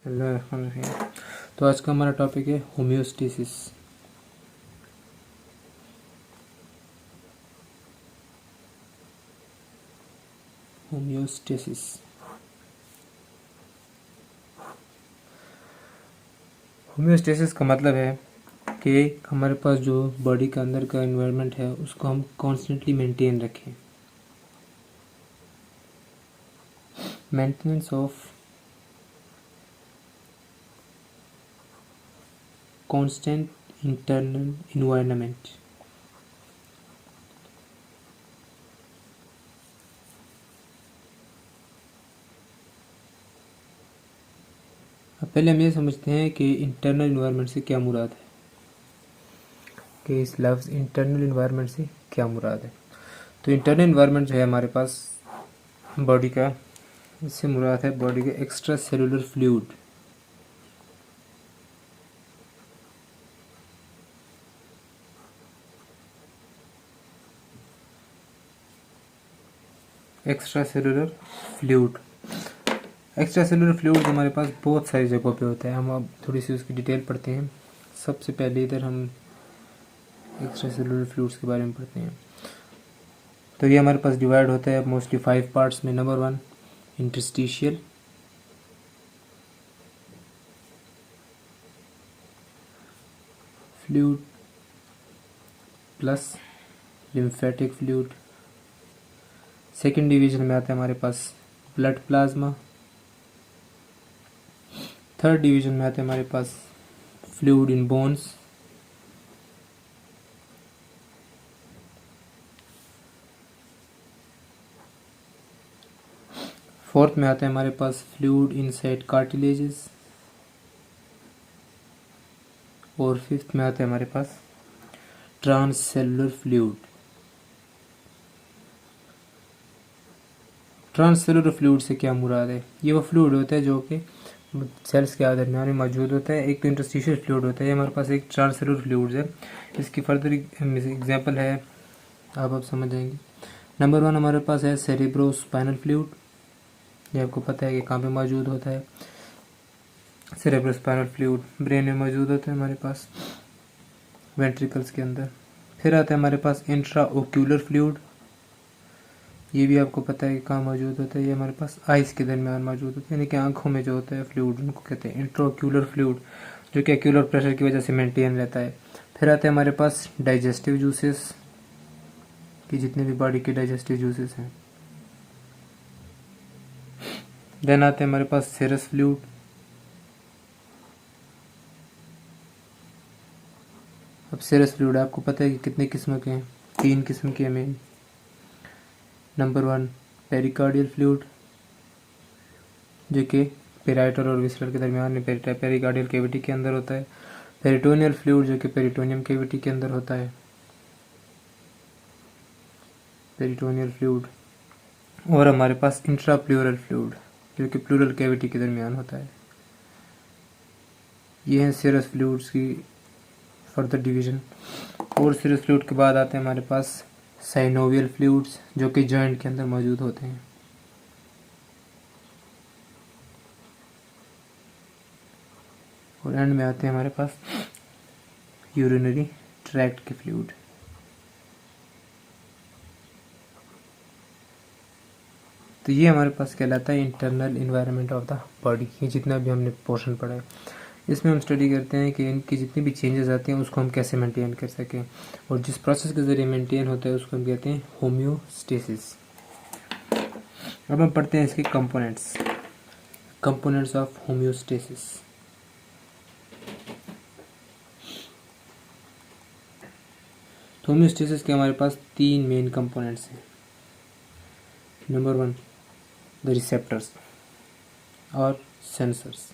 Hello. तो आज का हमारा टॉपिक है होम्योस्टेसिस। होम्योस्टेसिस होम्योस्टेसिस का मतलब है कि हमारे पास जो बॉडी का अंदर का एनवायरनमेंट है उसको हम कॉन्स्टेंटली मेंटेन रखें। Maintenance of constant internal environment. अब पहले हम ये समझते हैं कि इंटरनल इन्वायरमेंट से क्या मुराद है, कि इस लफ्ज़ इंटरनल इन्वायरमेंट से क्या मुराद है। तो इंटरनल इन्वायरमेंट जो है हमारे पास बॉडी का, इससे मुराद है बॉडी के extra cellular fluid. Extra cellular fluid हमारे पास बहुत सारी जगहों पे होता है। हम अब थोड़ी सी उसकी डिटेल पढ़ते हैं। सबसे पहले इधर हम एक्स्ट्रा सेलुलर फ्लूइड्स के बारे में पढ़ते हैं। तो ये हमारे पास डिवाइड होता है मोस्टली 5 पार्ट्स में। Number 1 interstitial, fluid plus lymphatic fluid. Second division में आता है हमारे पास ब्लड प्लाज्मा। थर्ड डिवीजन में आते हैं हमारे पास फ्लूइड इन बोन्स। फोर्थ में आता है हमारे पास फ्लूइड इनसाइड कार्टिलेजेस। और फिफ्थ में आता है हमारे पास ट्रांससेलुलर फ्लूइड। ट्रांससेलुलर फ्लूइड से क्या मुराद है? ये वो फ्लूइड होता है जो कि सेल्स के दरमियान में मौजूद होता है। एक तो इंटरस्टिशियल फ्लूइड होता है, ये हमारे पास एक ट्रांससेलुलर फ्लूइड है। इसकी फर्दर एग्जांपल है, आप समझ जाएंगे। नंबर 1 हमारे पास है सेरेब्रोस्पाइनल फ्लूइड। ये आपको पता है कि कहाँ पे मौजूद होता है। सेरेब्रोस्पाइनल फ्लूइड ब्रेन में मौजूद होता है हमारे पास, वेंट्रिकल्स के अंदर। फिर आता है हमारे पास इंट्रा ओक्यूलर फ्लूइड। ये भी आपको पता है कि कहाँ मौजूद होता है। ये हमारे पास आइस के दरमियान मौजूद होता है, यानी कि आंखों में जो होता है फ्लूइड, उनको कहते हैं इंट्राओक्यूलर फ्लूइड, जो कि एक्यूलर प्रेशर की वजह से मेंटेन रहता है। फिर आते हैं हमारे पास डाइजेस्टिव जूसेस, कि जितने भी बॉडी के डाइजेस्टिव जूसेस हैं। देन आते हैं हमारे पास सेरस फ्लूइड। अब सेरस फ्लूइड आपको पता है कि कितने किस्म के हैं? 3 किस्म के हैं। नंबर 1 पेरिकार्डियल फ्लूइड, जो कि पेराइटल और विसरल के दरमियान में पेरिकार्डियल कैविटी के अंदर होता है। पेरिटोनियल फ्लूइड, जो कि पेरिटोनियम कैविटी के अंदर होता है, पेरिटोनियल फ्लूइड। और हमारे पास इंट्रा प्लूरल फ्लूइड, जो कि प्लूरल कैविटी के दरमियान होता है। ये हैं सीरस फ्लूइड्स की फर्दर डिवीजन। और सीरस फ्लूइड के बाद आते हैं हमारे पास साइनोवियल फ्लूइड्स, जो कि जॉइंट के अंदर मौजूद होते हैं। और एंड में आते हैं हमारे पास यूरिनरी ट्रैक्ट के फ्लूइड। तो ये हमारे पास कहलाता है internal environment of the body. ये जितना भी हमने पोर्शन पढ़ा है, इसमें हम स्टडी करते हैं कि इनकी जितनी भी चेंजेस आती हैं उसको हम कैसे मेंटेन कर सकें। और जिस प्रोसेस के ज़रिए मेंटेन होता है उसको हम कहते हैं होम्योस्टेसिस। अब हम पढ़ते हैं इसके कंपोनेंट्स ऑफ होम्योस्टेसिस। तो होम्योस्टेसिस के हमारे पास 3 मेन कंपोनेंट्स हैं। नंबर 1 द रिसेप्टर्स और सेंसर्स।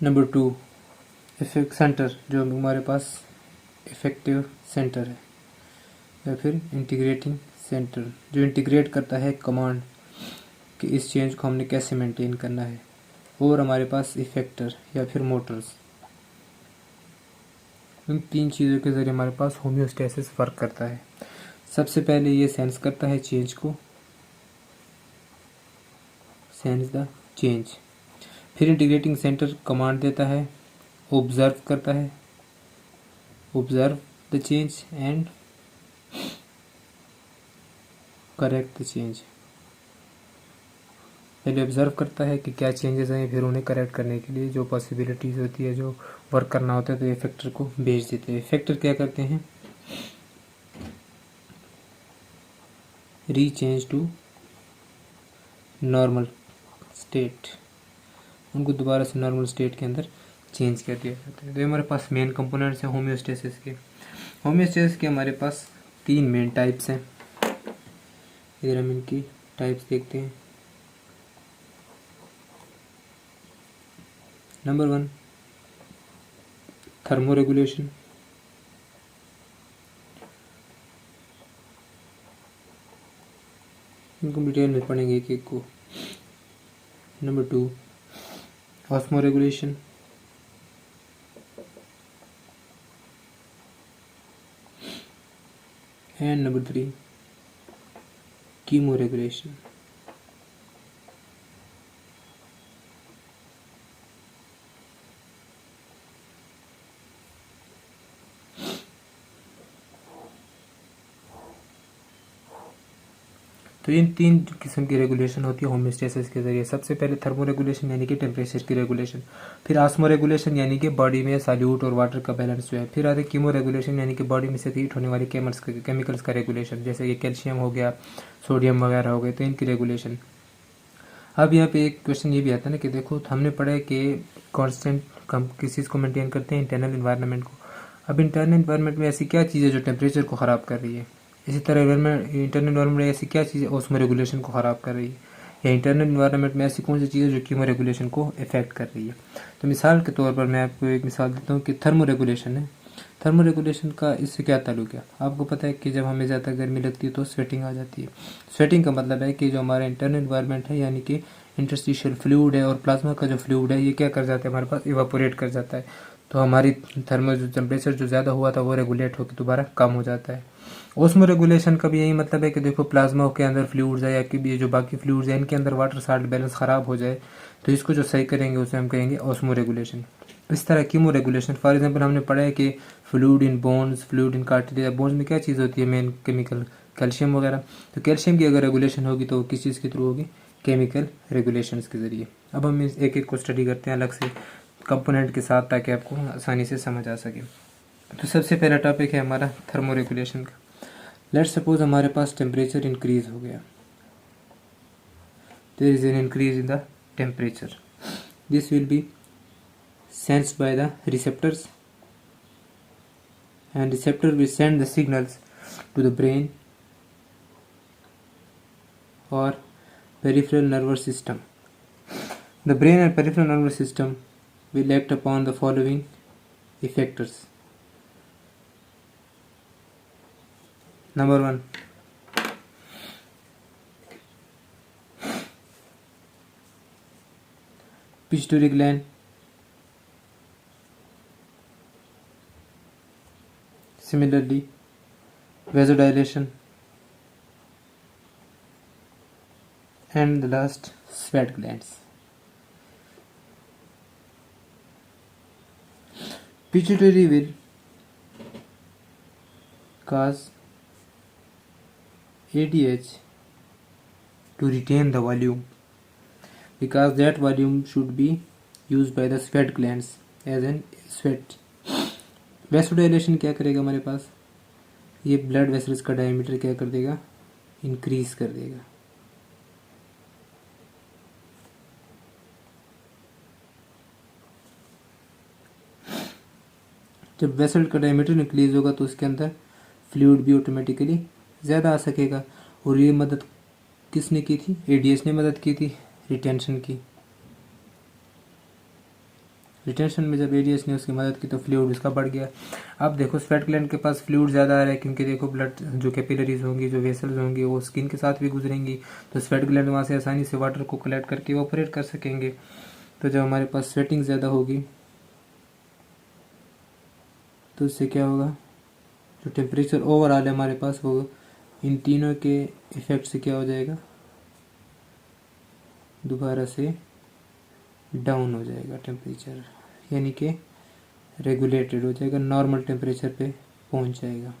नंबर 2 इफेक्ट सेंटर, जो हमारे पास इफेक्टिव सेंटर है, या फिर इंटीग्रेटिंग सेंटर, जो इंटीग्रेट करता है कमांड कि इस चेंज को हमने कैसे मेंटेन करना है। और हमारे पास इफेक्टर या फिर मोटर्स। इन 3 चीज़ों के ज़रिए हमारे पास होम्योस्टेसिस वर्क करता है। सबसे पहले ये सेंस करता है चेंज को, सेंस द चेंज। फिर इंटीग्रेटिंग सेंटर कमांड देता है, ऑब्जर्व करता है, observe the change and correct the change. पहले ऑब्जर्व करता है कि क्या चेंजेस हैं, फिर उन्हें करेक्ट करने के लिए जो पॉसिबिलिटीज़ होती है, जो वर्क करना होता है, तो इफेक्टर को भेज देते हैं। इफेक्टर क्या करते हैं, रीचेंज टू नॉर्मल स्टेट, उनको दोबारा से नॉर्मल स्टेट के अंदर चेंज कर दिया जाता है। तो हमारे पास मेन कंपोनेंट्स हैं होम्योस्टेसिस के। होम्योस्टेसिस के हमारे पास 3 मेन टाइप्स हैं। इधर हम इनकी टाइप्स देखते हैं। नंबर 1 थर्मोरेगुलेशन, इनको डिटेल में पढ़ेंगे एक एक को। Number 2 osmoregulation, and number 3 कीमोरेगुलेशन। तो इन 3 किस्म की रेगुलेशन होती है होम्योस्टेसिस के जरिए। सबसे पहले थर्मो रेगुलेशन यानी कि टेम्परेचर की रेगुलेशन, फिर ऑस्मो रेगुलेशन यानी कि बॉडी में सॉल्यूट और वाटर का बैलेंस जो है, फिर आते कीमो रेगुलेशन यानी कि बॉडी में से हीट होने वाली केमिकल्स का रेगुलेशन, जैसे कि कैल्शियम हो गया, सोडियम वगैरह हो गए, तो इनकी रेगुलेशन। अब यहाँ पे एक क्वेश्चन ये भी आता है ना कि देखो हमने पढ़ा है कि कांस्टेंट किस चीज़ को मेंटेन करते हैं, इंटरनल इन्वायरमेंट को। अब इंटरनल इन्वायरमेंट में ऐसी क्या चीज़ है जो टेम्परेचर को ख़राब कर रही है, इसी तरह इंटरनल इन्वायरमेंट में ऐसी क्या चीज़ है ऑस्मो रेगुलेशन को ख़राब कर रही है, या इंटरनल इन्वायरमेंट में ऐसी कौन सी चीज़ है जो कीमो रेगुलेशन को इफेक्ट कर रही है। तो मिसाल के तौर पर मैं आपको एक मिसाल देता हूँ कि थर्मो रेगुलेशन है। थर्मो रेगुलेशन का इससे क्या ताल्लुक है, आपको पता है कि जब हमें ज़्यादा गर्मी लगती है तो स्वेटिंग आ जाती है। स्वेटिंग का मतलब है कि जो हमारा इंटरनल इन्वायरमेंट है यानी कि इंटरस्टिशियल फ्लूइड है और प्लाज्मा का जो फ्लूइड है, ये क्या कर जाता है, हमारे पास इवापोरेट कर जाता है। तो हमारी थर्मल जो टेम्परेचर जो ज़्यादा हुआ था वो रेगुलेट होकर दोबारा कम हो जाता है। ओस्मो रेगुलेशन का भी यही मतलब है कि देखो प्लाज्मा के अंदर फ्लूइड्स है या कि ये जो बाकी फ्लूइड्स है इनके अंदर वाटर साल्ट बैलेंस ख़राब हो जाए, तो इसको जो सही करेंगे उसे हम कहेंगे ओस्मो रेगुलेशन। इस तरह कीमो रेगुलेशन, फॉर एग्जांपल हमने पढ़ा है कि fluid in bones, fluid in cartilage, bones में क्या चीज़ होती है मेन केमिकल, कैल्शियम वगैरह। तो कैल्शियम की अगर रेगुलेशन होगी तो किस चीज़ के थ्रू होगी, केमिकल रेगुलेशंस के ज़रिए। अब हम इस एक एक को स्टडी करते हैं अलग से कंपोनेंट के साथ, ताकि आपको आसानी से समझ आ सके। तो सबसे पहला टॉपिक है हमारा थर्मो रेगुलेशन का। लेट्स सपोज हमारे पास टेम्परेचर इंक्रीज हो गया, there is an increase in the temperature, this will be sensed by the receptors, and receptor will send the signals to the brain or peripheral nervous system. The brain and peripheral nervous system will act upon the following effectors. Number 1, pituitary gland, similarly vasodilation, and the last sweat glands. Pituitary will cause ADH to retain the volume, because that volume should be used by the sweat glands as in sweat. Vasodilation क्या करेगा हमारे पास, ये blood vessels का diameter क्या कर देगा, increase कर देगा। जब वेसल का डायमीटर इंक्रीज होगा तो उसके अंदर फ्लूइड भी ऑटोमेटिकली ज़्यादा आ सकेगा। और ये मदद किसने की थी, एडीएच ने मदद की थी रिटेंशन की। रिटेंशन में जब एडीएच ने उसकी मदद की तो फ्लूइड उसका बढ़ गया। अब देखो स्वेट ग्लैंड के पास फ्लूइड ज़्यादा आ रहा है, क्योंकि देखो ब्लड जो कैपिलरीज होंगी, जो वेसल्स होंगी, वो स्किन के साथ भी गुजरेंगी, तो स्वेट ग्लैंड वहाँ से आसानी से वाटर को कलेक्ट करके ऑपरेट कर सकेंगे। तो जब हमारे पास स्वेटिंग ज़्यादा होगी तो उससे क्या होगा, जो टेम्परेचर ओवरऑल है हमारे पास वो इन तीनों के इफेक्ट से क्या हो जाएगा, दोबारा से डाउन हो जाएगा टेम्परेचर, यानी कि रेगुलेटेड हो जाएगा, नॉर्मल टेम्परेचर पे पहुंच जाएगा।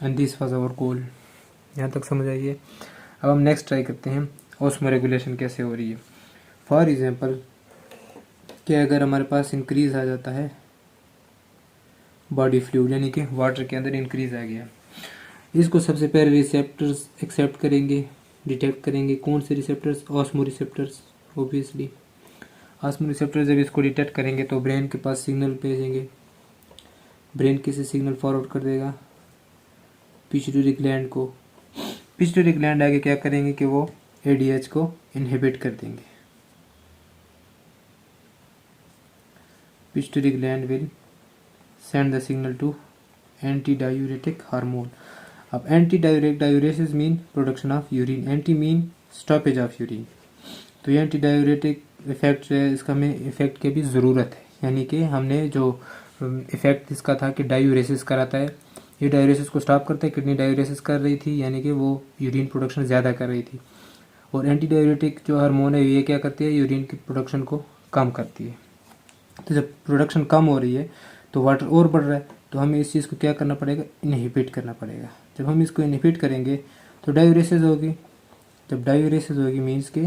And this was our goal. यहाँ तक समझ आइए। अब हम नेक्स्ट ट्राई करते हैं ऑस्मो रेगुलेशन कैसे हो रही है। फॉर एग्जांपल कि अगर हमारे पास इंक्रीज आ जाता है बॉडी फ्लूइड, यानी कि वाटर के अंदर इंक्रीज आ गया, इसको सबसे पहले रिसेप्टर्स एक्सेप्ट करेंगे, डिटेक्ट करेंगे। कौन से receptors? Osmo receptors. Obviously osmo receptor जब इसको डिटेक्ट करेंगे तो ब्रेन के पास सिग्नल भेजेंगे। ब्रेन किसे सिग्नल फॉरवर्ड कर देगा? पिट्यूटरी ग्लैंड को। पिट्यूटरी ग्लैंड आगे क्या करेंगे कि वो एडीएच को इनहिबिट कर देंगे। Pituitary gland will send the signal to anti diuretic hormone. अब anti diuresis mean production of urine, anti mean stoppage of urine. तो ये एंटी डायूरेटिक इफेक्ट जो है, इसका हमें इफेक्ट की भी ज़रूरत है, यानी कि हमने जो इफेक्ट इसका था कि डायूरेसिस कराता है, ये डायूरेसिस को स्टॉप करता है। किडनी डायूरेसिस कर रही थी, यानी कि वो यूरिन प्रोडक्शन ज़्यादा कर रही थी। और एंटी डायूरेटिक जो हार्मोन है ये क्या करती है? यूरिन की प्रोडक्शन को कम करती है। तो जब प्रोडक्शन कम हो रही है तो वाटर और बढ़ रहा है, तो हमें इस चीज़ को क्या करना पड़ेगा? इनहिबिट करना पड़ेगा। जब हम इसको इनहिबिट करेंगे तो डायूरेसिस होगी। जब डायूरेसिस होगी मीन्स के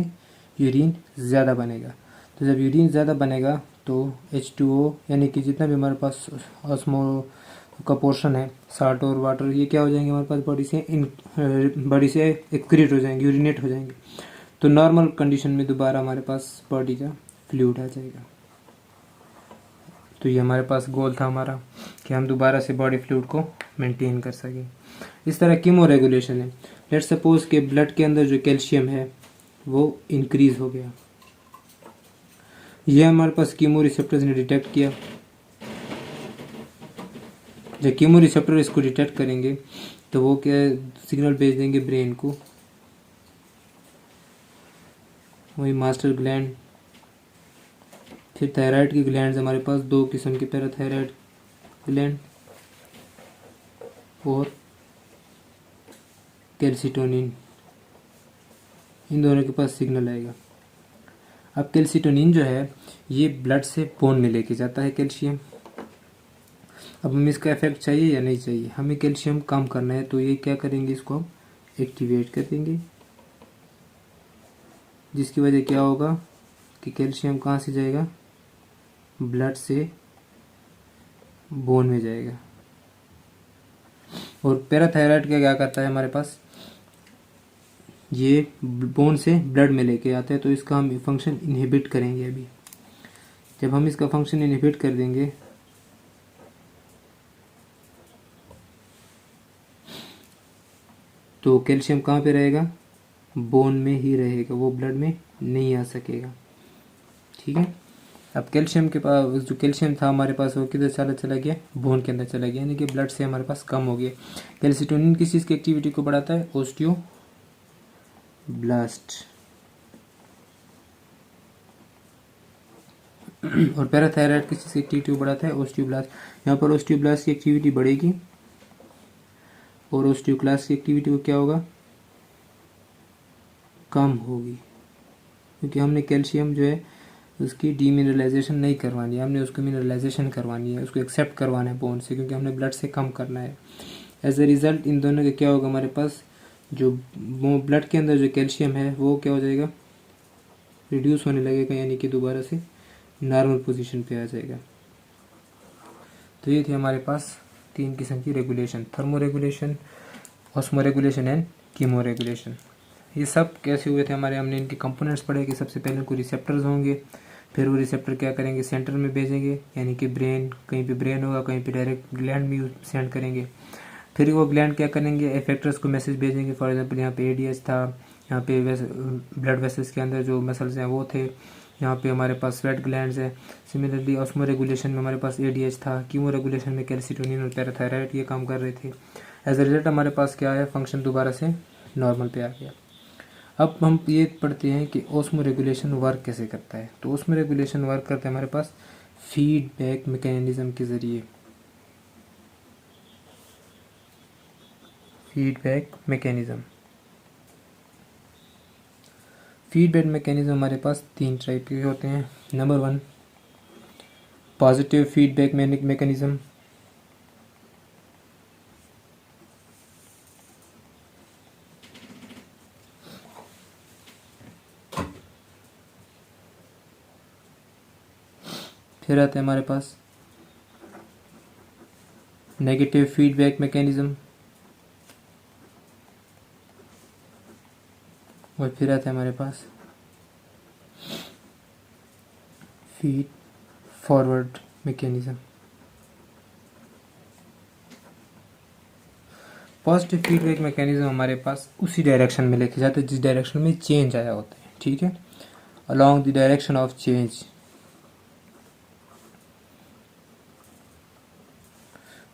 यूरिन ज़्यादा बनेगा। तो जब यूरिन ज़्यादा बनेगा तो H2O, यानी कि जितना भी हमारे पास ऑस्मो का पोर्शन है, साल्ट और वाटर, ये क्या हो जाएंगे हमारे पास बॉडी से एक्सक्रीट हो जाएंगे, यूरिनेट हो जाएंगे। तो नॉर्मल कंडीशन में दोबारा हमारे पास बॉडी का फ्लूइड आ जाएगा। तो ये हमारे पास गोल था हमारा कि हम दोबारा से बॉडी फ्लूइड को मेंटेन कर सकें। इस तरह कीमो रेगुलेशन है। लेट्स सपोज के ब्लड के अंदर जो कैल्शियम है वो इंक्रीज हो गया, ये हमारे पास कीमो रिसेप्टर्स ने डिटेक्ट किया। जब कीमो रिसेप्टर इसको डिटेक्ट करेंगे तो वो क्या सिग्नल भेज देंगे ब्रेन को, वही मास्टर ग्लैंड। फिर थायराइड की ग्लैंड हमारे पास दो किस्म के, पैराथायराइड ग्लैंड और कैल्सिटोनिन, इन दोनों के पास सिग्नल आएगा। अब कैल्सिटोनिन जो है ये ब्लड से बोन में लेके जाता है कैल्शियम। अब हमें इसका इफेक्ट चाहिए या नहीं चाहिए? हमें कैल्शियम कम करना है, तो ये क्या करेंगे? इसको हम एक्टिवेट कर देंगे, जिसकी वजह क्या होगा कि कैल्शियम कहाँ से जाएगा? ब्लड से बोन में जाएगा। और पैराथायराइड क्या करता है हमारे पास? ये बोन से ब्लड में लेके आता है, तो इसका हम फंक्शन इनहिबिट करेंगे। अभी जब हम इसका फंक्शन इनहिबिट कर देंगे तो कैल्शियम कहाँ पे रहेगा? बोन में ही रहेगा, वो ब्लड में नहीं आ सकेगा। ठीक है। अब कैल्शियम के पास जो कैल्शियम था हमारे पास वो किधर चला गया? बोन के अंदर चला गया, यानी कि ब्लड से हमारे पास कम हो गया। कैल्सिटोनिन किस चीज़ की एक्टिविटी को बढ़ाता है? ओस्टियोब्लास्ट। और पैराथायराइड किस चीज़ की एक्टिविटी को बढ़ाता है? ओस्टियोब्लास्ट। यहाँ पर ओस्टियोब्लास्ट की एक्टिविटी बढ़ेगी और ओस्टियोक्लास्ट की एक्टिविटी को क्या होगा? कम होगी, क्योंकि हमने कैल्शियम जो है उसकी डीमिनरलाइजेशन नहीं करवानी है, हमने उसको मिनरलाइजेशन करवानी है, उसको एक्सेप्ट करवाना है बोन से, क्योंकि हमने ब्लड से कम करना है। एज ए रिजल्ट इन दोनों के क्या होगा? हमारे पास जो ब्लड के अंदर जो कैल्शियम है वो क्या हो जाएगा? रिड्यूस होने लगेगा, यानी कि दोबारा से नॉर्मल पोजीशन पे आ जाएगा। तो ये थी हमारे पास तीन किस्म की regulation: thermo regulation, osmo regulation and chemo regulation. ये सब कैसे हुए थे हमारे? हमने इनके कंपोनेंट्स पढ़े कि सबसे पहले कोई रिसेप्टर्स होंगे, फिर वो रिसेप्टर क्या करेंगे? सेंटर में भेजेंगे, यानी कि ब्रेन, कहीं पे ब्रेन होगा, कहीं पे डायरेक्ट ग्लैंड में सेंड करेंगे। फिर वो ग्लैंड क्या करेंगे? इफेक्टर्स को मैसेज भेजेंगे। फॉर एग्जांपल यहाँ पे एडीएच था, यहाँ पे ब्लड वेसल्स के अंदर जो मसल्स हैं वो थे, यहाँ पे हमारे पास स्वेट ग्लैंड्स हैं। सिमिलरली ऑस्मो रेगुलेशन में हमारे पास एडीएच था, कीमो रेगुलेशन में कैल्सिटोनिन और पैराथायराइड ये काम कर रहे थे। एज अ रिजल्ट हमारे पास क्या है? फंक्शन दोबारा से नॉर्मल पे आ गया। अब हम ये पढ़ते हैं कि ऑस्मो रेगुलेशन वर्क कैसे करता है। तो ऑस्मो रेगुलेशन वर्क करता है हमारे पास फीडबैक मैकेनिज्म के ज़रिए। फीडबैक मैकेनिज्म, फीडबैक मैकेनिज्म हमारे पास 3 टाइप के होते हैं। नंबर 1 पॉजिटिव फीडबैक मैकेनिज्म, फिर आता है हमारे पास नेगेटिव फीडबैक मैकेनिज्म, और फिर आता है हमारे पास feed forward mechanism. Positive feedback mechanism हमारे पास उसी डायरेक्शन में लेके जाते हैं जिस डायरेक्शन में चेंज आया होता है, ठीक है, along the direction of change.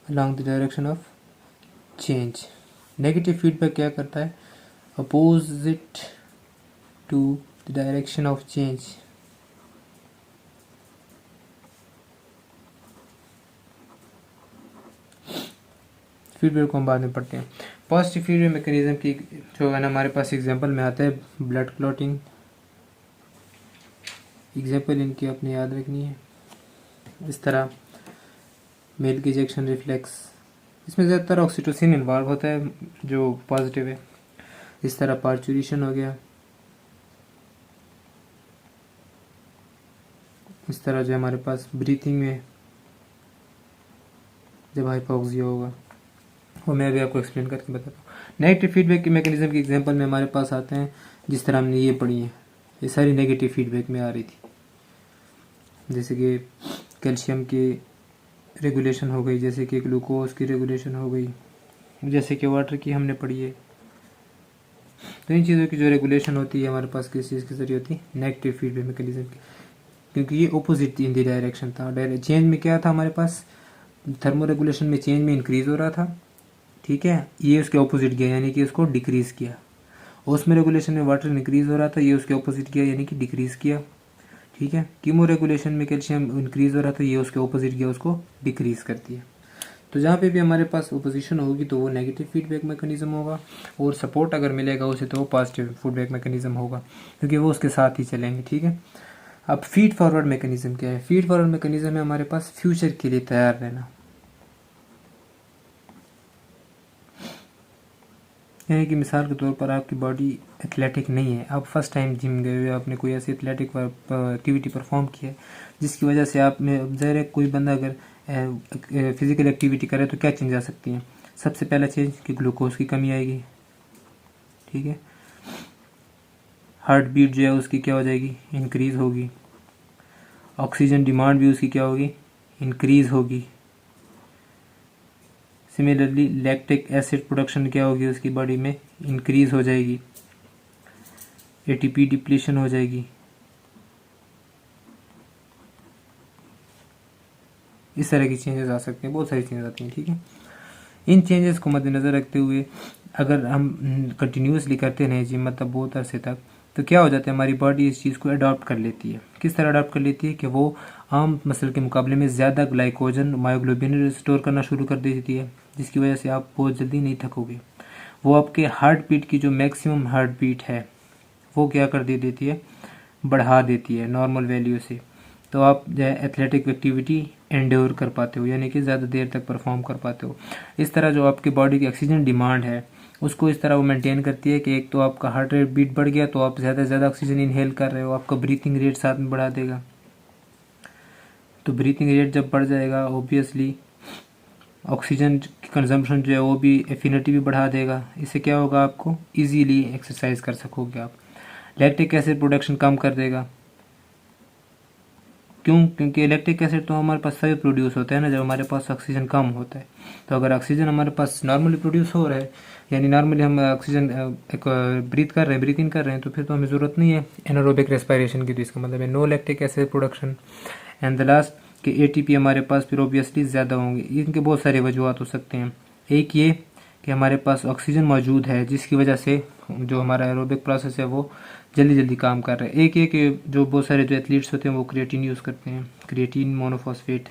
along the direction of change। Negative feedback क्या करता है, opposite to the direction of change. Feedback को हम बाद में पढ़ते हैं। पॉजिटिव फीडबैक मैकेनिज्म की जो है ना हमारे पास एग्जांपल में आता है ब्लड क्लॉटिंग। एग्जांपल इनकी आपने याद रखनी है। इस तरह मिल्क इजेक्शन रिफ्लेक्स, इसमें ज़्यादातर ऑक्सीटोसिन इन्वॉल्व होता है जो पॉजिटिव है। इस तरह पार्चुरेशन हो गया। इस तरह जो हमारे पास ब्रीथिंग में जब हाइपोक्सिया होगा, वो मैं भी आपको एक्सप्लेन करके बताता हूँ। नेगेटिव फीडबैक के मैकेनिज्म के एग्जांपल में हमारे पास आते हैं जिस तरह हमने ये पढ़ी है, ये सारी नेगेटिव फीडबैक में आ रही थी। जैसे कि कैल्शियम की रेगुलेशन हो गई, जैसे कि ग्लूकोज की रेगुलेशन हो गई, जैसे कि वाटर की हमने पढ़ी है। तो इन चीज़ों की जो रेगुलेशन होती है हमारे पास किस चीज़ के जरिए होती है, नेगेटिव फीडबैक मैकेनिज्म की, क्योंकि ये ओपोजिट इन द डायरेक्शन था। चेंज में क्या था हमारे पास, थर्मो रेगुलेशन में चेंज में इंक्रीज हो रहा था, ठीक है, ये उसके ऑपोजिट गया यानी कि उसको डिक्रीज किया। ओस्मो रेगुलेशन में वाटर इंक्रीज हो रहा था, ये उसके ऑपोजिट गया यानी कि डिक्रीज किया, ठीक है। कीमो रेगुलेशन में कैल्शियम इंक्रीज हो रहा था, ये उसके ऑपोजिट गया, उसको डिक्रीज कर दिया। तो जहाँ पे भी हमारे पास ओपोजिशन होगी तो वो नेगेटिव फीडबैक मैकेनिज्म होगा, और सपोर्ट अगर मिलेगा उसे तो वो पॉजिटिव फीडबैक मैकेनिज्म होगा, क्योंकि वो उसके साथ ही चलेंगे, ठीक है। अब फीड फॉरवर्ड मैकेनिज्म क्या है। फीड फॉरवर्ड मैकेनिज्म है हमारे पास फ्यूचर के लिए तैयार रहना, यानी कि मिसाल के तौर पर आपकी बॉडी एथलेटिक नहीं है, आप फर्स्ट टाइम जिम गए हुए, आपने कोई ऐसी एथलेटिक एक्टिविटी परफॉर्म की है जिसकी वजह से आप में ज़ाहिर है कोई बंदा अगर फिजिकल एक्टिविटी करे तो क्या चेंज आ सकती हैं। सबसे पहला चेंज कि ग्लूकोज की कमी आएगी, ठीक है। हार्ट बीट जो है उसकी क्या हो जाएगी, इंक्रीज होगी। ऑक्सीजन डिमांड भी उसकी क्या होगी, इंक्रीज होगी। सिमिलरली लैक्टिक एसिड प्रोडक्शन क्या होगी उसकी बॉडी में, इंक्रीज हो जाएगी। एटीपी डिप्लीशन हो जाएगी। इस तरह की चेंजेस आ सकते हैं, बहुत सारी चेंजेस आती हैं, ठीक है। इन चेंजेस को मद्देनज़र रखते हुए अगर हम कंटिन्यूसली करते रहें जिम मतलब बहुत अरसे तक, तो क्या हो जाता है हमारी बॉडी इस चीज़ को अडॉप्ट कर लेती है। किस तरह अडॉप्ट कर लेती है कि वो आम मसल के मुकाबले में ज़्यादा ग्लाइकोजन मायोग्लोबिन स्टोर करना शुरू कर देती है, जिसकी वजह से आप बहुत जल्दी नहीं थकोगे। वो आपके हार्ट बीट की जो मैक्सिमम हार्ट बीट है वो क्या कर दे देती है, बढ़ा देती है नॉर्मल वैल्यू से। तो आप जो है एथलेटिक एक्टिविटी एंड्योर कर पाते हो, यानी कि ज़्यादा देर तक परफॉर्म कर पाते हो। इस तरह जो आपकी बॉडी की ऑक्सीजन डिमांड है उसको इस तरह वो मेंटेन करती है कि एक तो आपका हार्ट रेट बीट बढ़ गया तो आप ज़्यादा से ज़्यादा ऑक्सीजन इनहेल कर रहे हो, आपका ब्रीथिंग रेट साथ में बढ़ा देगा। तो ब्रीथिंग रेट जब बढ़ जाएगा ऑब्वियसली ऑक्सीजन की कंजम्पशन जो है वो भी एफिनिटी भी बढ़ा देगा। इससे क्या होगा, आपको इजीली एक्सरसाइज कर सकोगे आप। लैक्टिक एसिड प्रोडक्शन कम कर देगा। क्यों, क्योंकि लैक्टिक एसिड तो हमारे पास तभी प्रोड्यूस होता है ना जब हमारे पास ऑक्सीजन कम होता है। तो अगर ऑक्सीजन हमारे पास नॉर्मली प्रोड्यूस हो रहा है, यानी नॉर्मली हम ऑक्सीजन ब्रीथ कर रहे हैं, ब्रीथ इन कर रहे हैं, तो फिर तो हमें ज़रूरत नहीं है एनारोबिक रेस्पिरेशन की। तो इसका मतलब है no lactic acid production. And the last कि एटीपी हमारे पास फिर ऑब्वियसली ज़्यादा होंगे। इनके बहुत सारे वजूहत हो सकते हैं। एक ये कि हमारे पास ऑक्सीजन मौजूद है जिसकी वजह से जो हमारा एरोबिक प्रोसेस है वो जल्दी जल्दी काम कर रहा है। एक ये कि जो बहुत सारे जो एथलीट्स होते हैं वो क्रिएटिन यूज़ करते हैं, क्रिएटिन मोनोफॉस्फेट।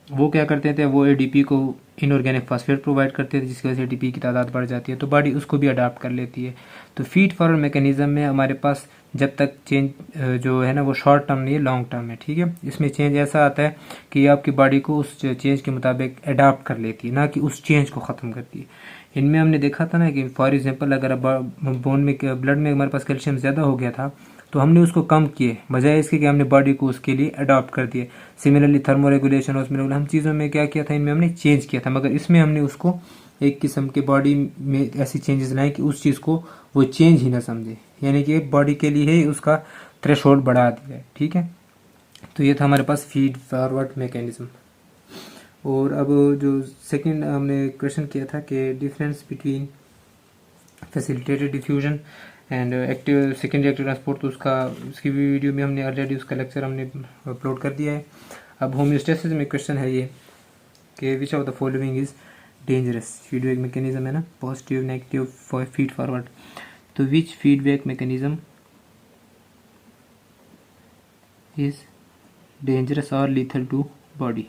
वो क्या करते थे, वो एडीपी को इनऑर्गेनिक फास्फेट प्रोवाइड करते थे, जिसकी वजह से एडीपी की तादाद बढ़ जाती है, तो बॉडी उसको भी अडाप्ट कर लेती है। तो फीड फॉरवर्ड मैकेनिज्म में हमारे पास जब तक चेंज जो है ना वो शॉर्ट टर्म नहीं है, लॉन्ग टर्म है, ठीक है। इसमें चेंज ऐसा आता है कि आपकी बॉडी को उस चेंज के मुताबिक अडाप्ट कर लेती है, ना कि उस चेंज को ख़त्म करती है। इनमें हमने देखा था ना कि फॉर एग्जांपल अगर बोन में ब्लड में हमारे पास कैल्शियम ज़्यादा हो गया था तो हमने उसको कम किए, बजाय इसके कि हमने बॉडी को उसके लिए अडॉप्ट कर दिए। सिमिलरली थर्मोरेगुलेशन, ऑस्मोरेगुलेशन, हम चीज़ों में क्या किया था, इनमें हमने चेंज किया था, मगर इसमें हमने उसको एक किस्म के बॉडी में ऐसी चेंजेस लाए कि उस चीज़ को वो चेंज ही ना समझे, यानी कि बॉडी के लिए ही उसका थ्रेशोल्ड बढ़ा दिया है, ठीक है। तो ये था हमारे पास फीड फॉरवर्ड मैकेनिज्म। और अब जो सेकंड हमने क्वेश्चन किया था कि difference between facilitated diffusion and active secondary active transport, तो उसकी भी वीडियो में हमने ऑलरेडी उसका लेक्चर हमने अपलोड कर दिया है। अब होम्योस्टेसिस में क्वेश्चन है ये कि which of the following is dangerous feedback mechanism है ना, पॉजिटिव नेगेटिव फीड फॉरवर्ड, तो विच फीडबैक मैकेनिज्म इज डेंजरस और लीथल टू बॉडी।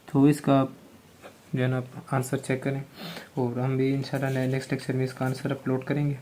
तो इसका जो है ना आंसर चेक करें, और हम भी इंशाल्लाह नेक्स्ट लेक्चर में इसका आंसर अपलोड करेंगे।